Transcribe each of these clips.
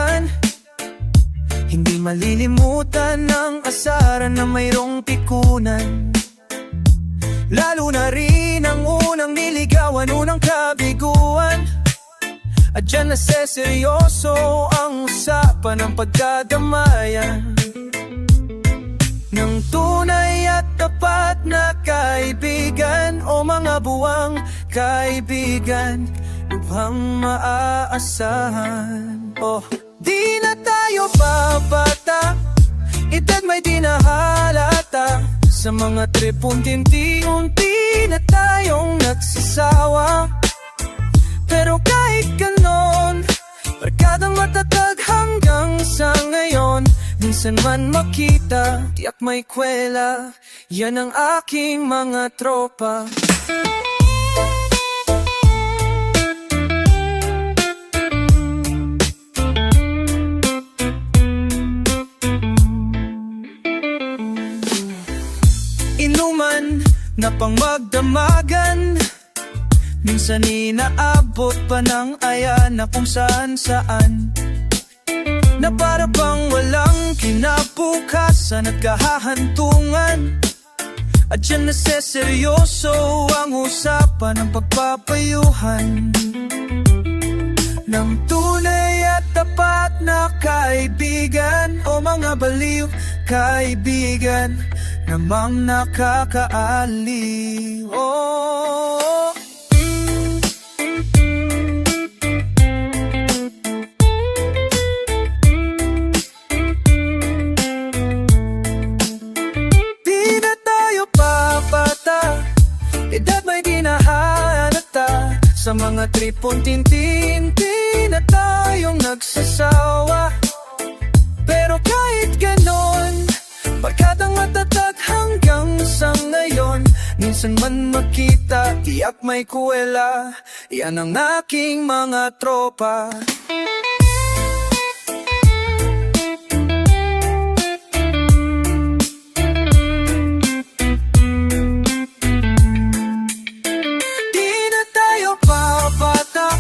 kaibigan. Hindi malilimutan ng asaran na mayroong pikunan. Lalo na rin ang unang niligawan, unang kabiguan. At dyan naseseryoso ang usapan ng pagdadamayan ng tunay at tapat na kaibigan, o mga buwang kaibigan lubhang maaasahan. Oh, di na tayo babata, edad may di nahalata. Sa mga trip unti-unti na tayong nagsasawa. Pero kahit ganon, barkadang matatag hanggang sa ngayon. Minsan man makita, tiyak may kwela, yan ang aking mga tropa. Inuman na pang magdamagan, minsan inaabot pa ng aya na kung saan-saan, na para bang walang kinabukasan at kahahantungan. At dyan naseseryoso ang usapan ng pagpapayuhan ng tunay at tapat na kaibigan, o mga baliw kaibigan namang nakakaaliw. Oh, di na tayo papata, edad may di nahalata. Sa mga trip unti-unti na tayong nagsasawa. Pero kahit ganon, barkadang matatag hanggang sa ngayon. Minsan man makita, tiyak may kuwela, yan ang aking mga tropa. Di na tayo babata,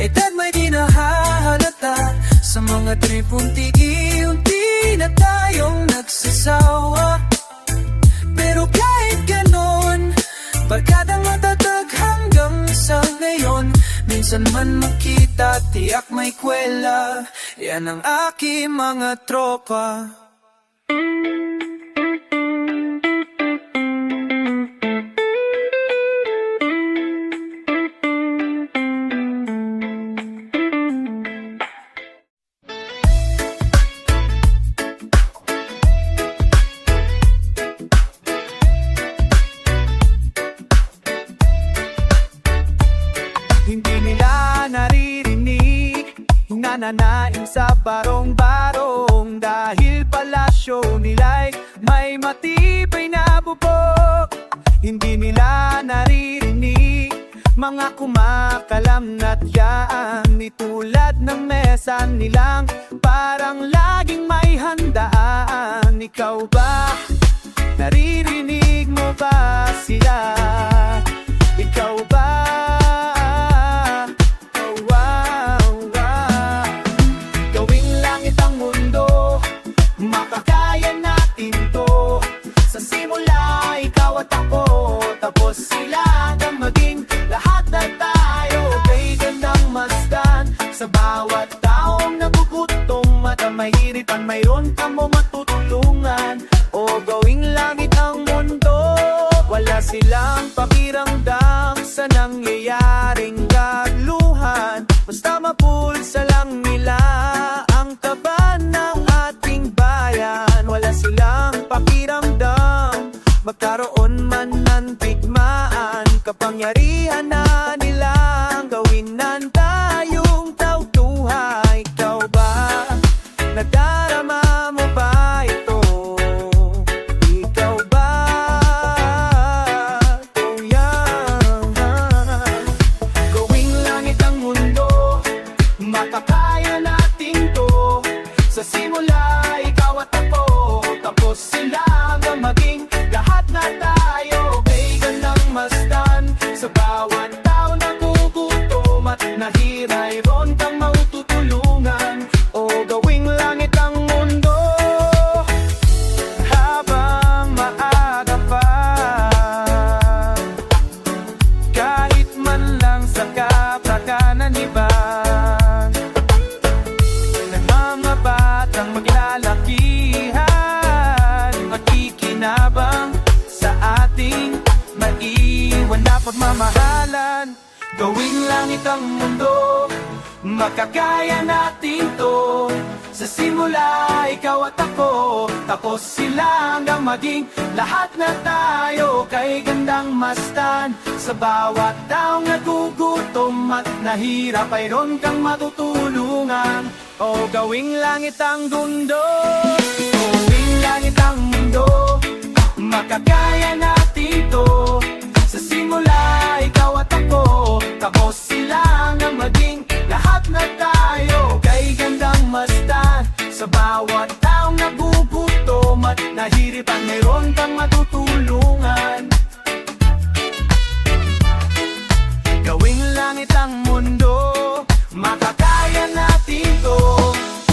edad may di nahahalata. Sa mga trip unti-unti na tayong nagsasawa. Pero kahit ganon, barkadang matatag hanggang sa ngayon. Minsan man makita, tiyak may kwela, yan ang aking mga tropa. Hindi nila naririnig yung nananaim sa barong-barong, dahil palasyo nila'y may matibay na bubok. Hindi nila naririnig mga kumakalamnat yan, itulad ng mesa nilang parang laging may handaan. Ikaw ba? Naririnig mo ba sila? Ikaw ba? Makakaya natin to. Sa simula, ikaw at ako, tapos sila hanggang maging lahat na tayo. Kay gandang masdan sa bawat taong nagugutom at ang mahiripan, mayroon ka mo matutulungan. O gawing langit ang mundo, wala silang pakiramdam sa nangyayaring kaguluhan. Basta mapulsa lang nila ang kaba ng ating bayan. Wala silang pakiramdam, magkaroon man ng bigmaan. Kapangyarihan na nilang gawin ng tayong tautuhay. Ikaw ba? Nadarama mo ba ito? Ikaw ba? Oh yeah. Gawing langit ang mundo, makakaya pagmamahalan. Gawing langit ang mundo, makakaya natin to. Sa simula, ikaw at ako, tapos sila hanggang maging lahat na tayo. Kay gandang mastan, sa bawat taong nagugutom at nahirap, ay ron kang matutulungan. O gawing langit ang mundo, gawing langit ang mundo, makakaya natin to. Sa simula, ikaw at ako, tapos sila hanggang maging lahat na tayo. Kay gandang mastan, sa bawat taong nagugutom at nahiripan, mayroon kang matutulungan. Gawing langit ang mundo, makakaya natin to.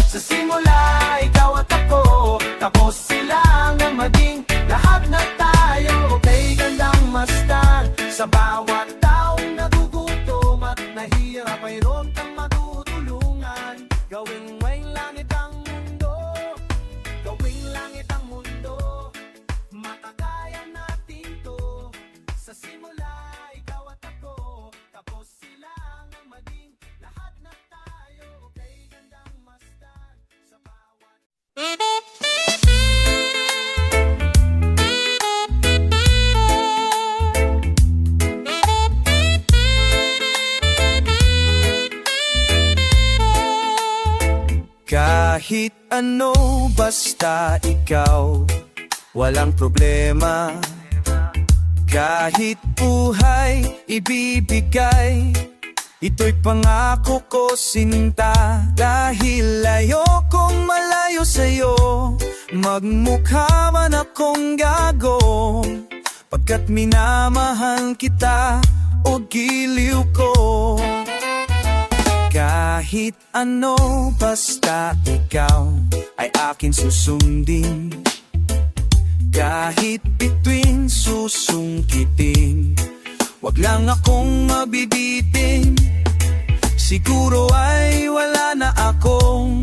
Sa simula, ikaw at ako, tapos sila hanggang maging lahat na tayo. Kay gandang mastan, sa bawat taong nagugutom at nahirap, mayroon kang matutulungan. Gawing may langit ang mundo, gawing langit ang mundo, makakaya natin to. Sa simula, ikaw at ako, tapos sila hanggang maging lahat na tayo. Kay gandang mastan, sa bawat Kahit ano, basta ikaw, walang problema. Kahit buhay ibibigay, ito'y pangako ko, sinta. Dahil ayokong malayo sa'yo, magmukha man akong gago, pagkat minamahal kita o giliw ko. Kahit ano, basta ikaw ay akin susundin. Kahit bituin susungkitin, wag lang akong mabibitin. Siguro ay wala na akong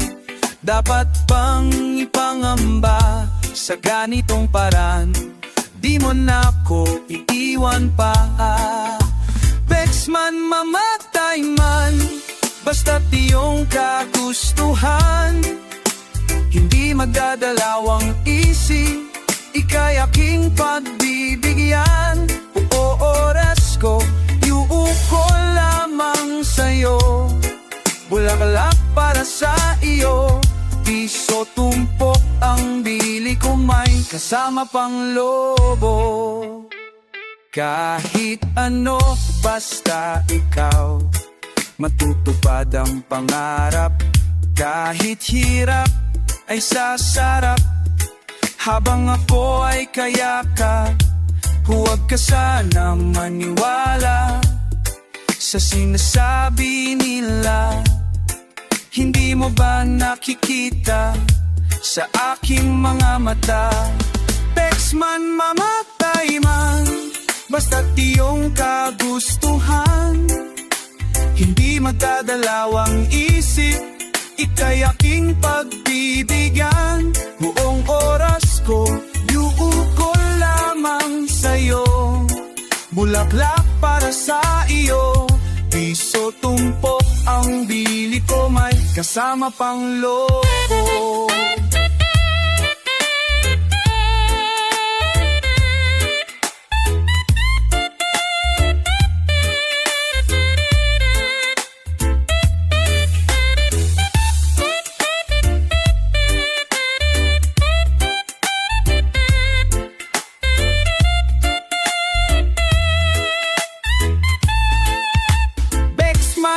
dapat pang ipangamba. Sa ganitong paran, di mo na ako iiwan pa. Bex man, mamatay man, basta't iyong kagustuhan. Hindi magdadalawang isip, ika'y aking pagbibigyan. Buo oras ko, iuuko lamang sa'yo. Bulaklak para sa iyo, piso tumpok ang bili ko, may kasama pang lobo. Kahit ano, basta ikaw, matutupad ang pangarap. Kahit hirap ay sasarap, habang ako ay kayakap. Huwag ka sana maniwala sa sinasabi nila. Hindi mo ba nakikita sa aking mga mata? Bex man, mamatay man, basta't iyong kagustuhan. Hindi magdadalawang isip, ika'y aking pagbibigyan. Buong oras ko, iuuko lamang sa'yo. Bulaklak para sa iyo, piso tumpok ang bili ko, may kasama pang lobo.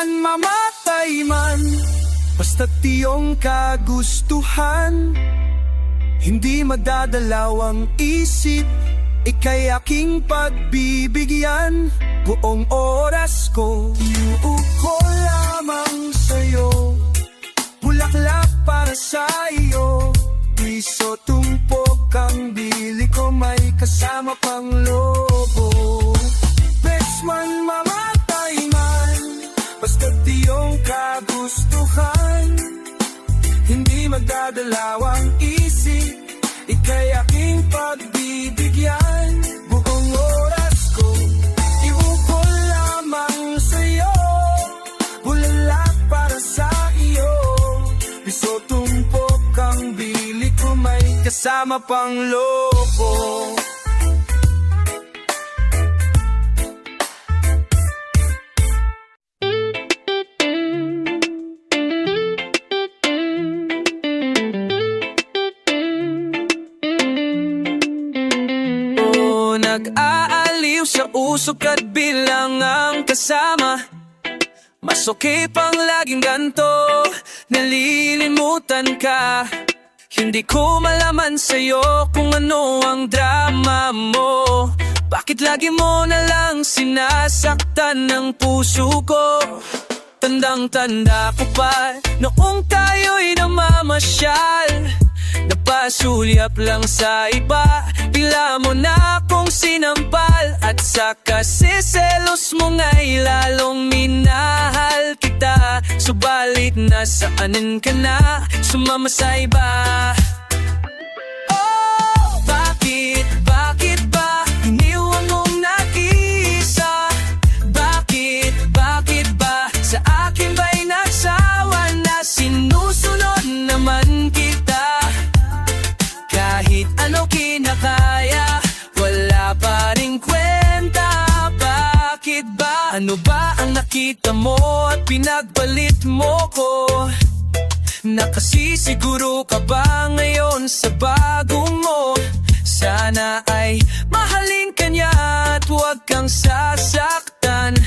Mamatay man, basta't iyong kagustuhan. Hindi magdadalawang isip, ika'y aking pagbibigyan. Buong oras ko, iuuko lamang sa'yo. Bulaklak para sa iyo, piso tumpok ang bili ko, may kasama pang lobo. Best man, mamatay man, basta't iyong kagustuhan. Hindi magdadalawang isip, ika'y aking pagbibigyan. Buong oras ko, iuuko Puro tumpok ang bili ko, may kasama pang loko. Nag-aaliw sa usok at bilang ang kasama. Mas okay pang laging ganto, nalilimutan ka. Hindi ko malaman sa'yo kung ano ang drama mo. Bakit lagi mo na lang sinasaktan ng puso ko? Tandang-tanda ko pa noong tayo'y namamasyal. Napasulyap lang sa iba, bigla mo na akong sinampal. At sa kasiselos mo nga'y lalong minahal kita. Subalit nasaanan ka na, sumama sa iba. Oh, bakit ba iniwan mong nag-iisa? Bakit ba sa akin ba'y nagsawa na? Sinusunod naman kita, kahit ano kinakaya, wala pa ring kwenta. Bakit ba? Ano ba ang nakita mo at pinagbalit mo ko? Nakasisiguro ka ba ngayon sa bago mo? Sana ay mahalin ka niya at huwag kang sasaktan.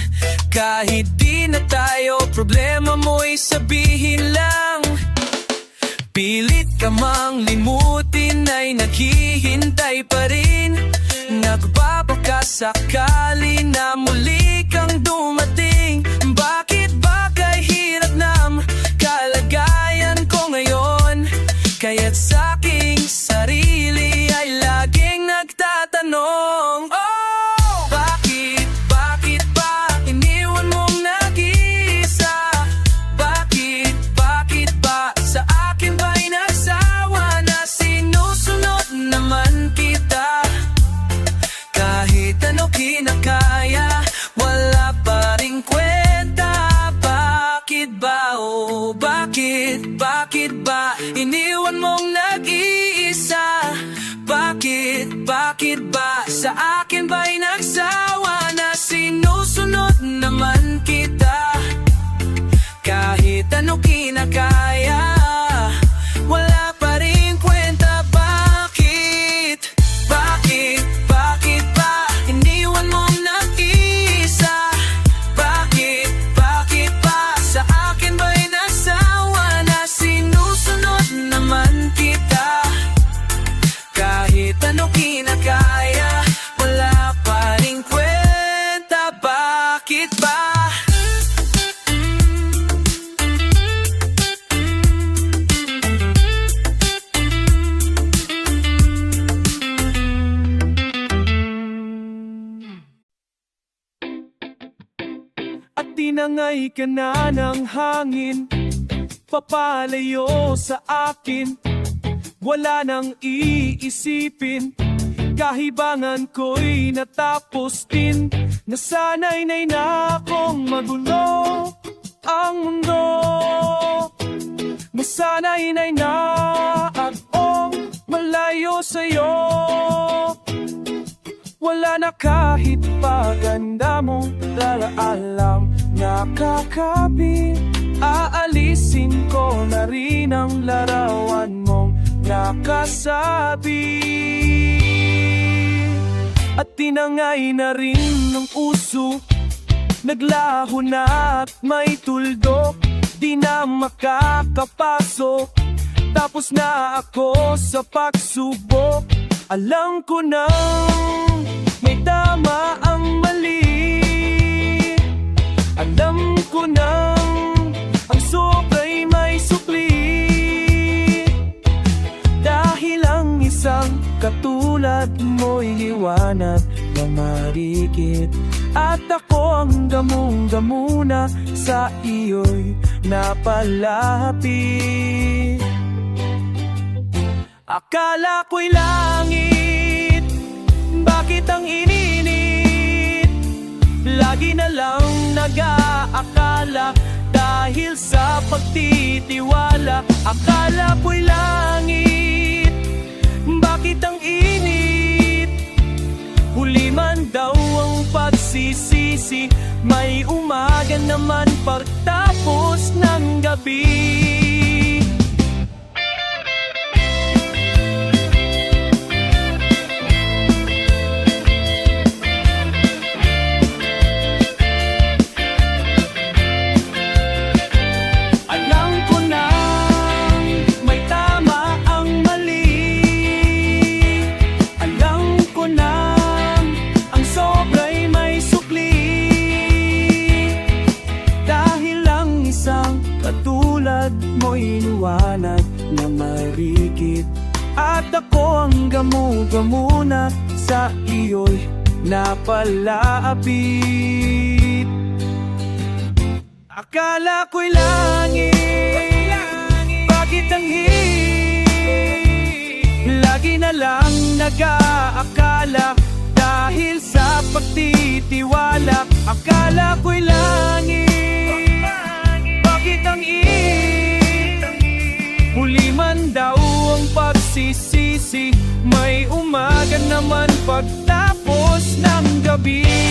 Kahit di na tayo, problema mo'y sabihin lang. Pilit ka mang limutin ay naghihintay pa rin. Nagbabaka sakali na muli kang dumating. Bakit ba kay hirap ng kalagayan ko ngayon? Kaya't sa aking sarili ay laging nagtatanong, oh, bakit ba iniwan mong nag-iisa? Bakit ba sa akin ba'y nagsawa na? Sinusunod naman kita, kahit ano kinakaya, wala pa ring kwenta. Bakit ba, oh bakit ba iniwan mong nag-iisa? Bakit ba sa akin ba'y nagsawa na? Sinusunod naman kita, kahit ano kinakaya, wala pa rin kwenta. Bakit ba iniwan mong nag-iisa? Bakit ba sa akin ba'y nagsawa na? Sinusunod naman kita, kahit ano kinakaya, wala pa rin kwenta. Bakit ba? At tinangay ka na ng hangin, papalayo sa akin. Wala nang iisipin, kahibangan ko'y natapos din. Nasanay na akong magulo ang mundo. Nasanay na akong malayo sa'yo. Wala na kahit paganda mong lalaalam, nakakapit. Aalisin ko na rin ang larawan mong nakasabi. At tinangay na rin ng uso, naglaho na at may tuldok. Di na makakapasok, tapos na ako sa pagsubok. Alam ko nang may tama ang mali. Alam ko nang ang sobra'y may sukli. Dahil ang isang katulad mo'y liwanag na marikit. At ako ang gamong-gamuna sa iyo'y napalapit. Akala ko'y langit, bakit ang ininit? Lagi na lang nag-aakala dahil Dahil sa pagtitiwala, akala ko'y langit. Bakit ang init? Huli man daw ang pagsisisi, may umaga naman pagtapos ng gabi. Alam ko na may tama ang mali. Alam ko na ang sobra'y may sukli. Dahil lang isang katulad mo'y iniwanag na marikit. At ako ang gamu-gamuna sa iyo'y napalapit. Akala ko'y langit, bakit ang hit? Lagi na lang nag-aakala, dahil sa pagtitiwala. Akala ko'y langit, bakit ang hit? Huli man daw ang pagsisisi, may umaga naman pagtapos ng gabi.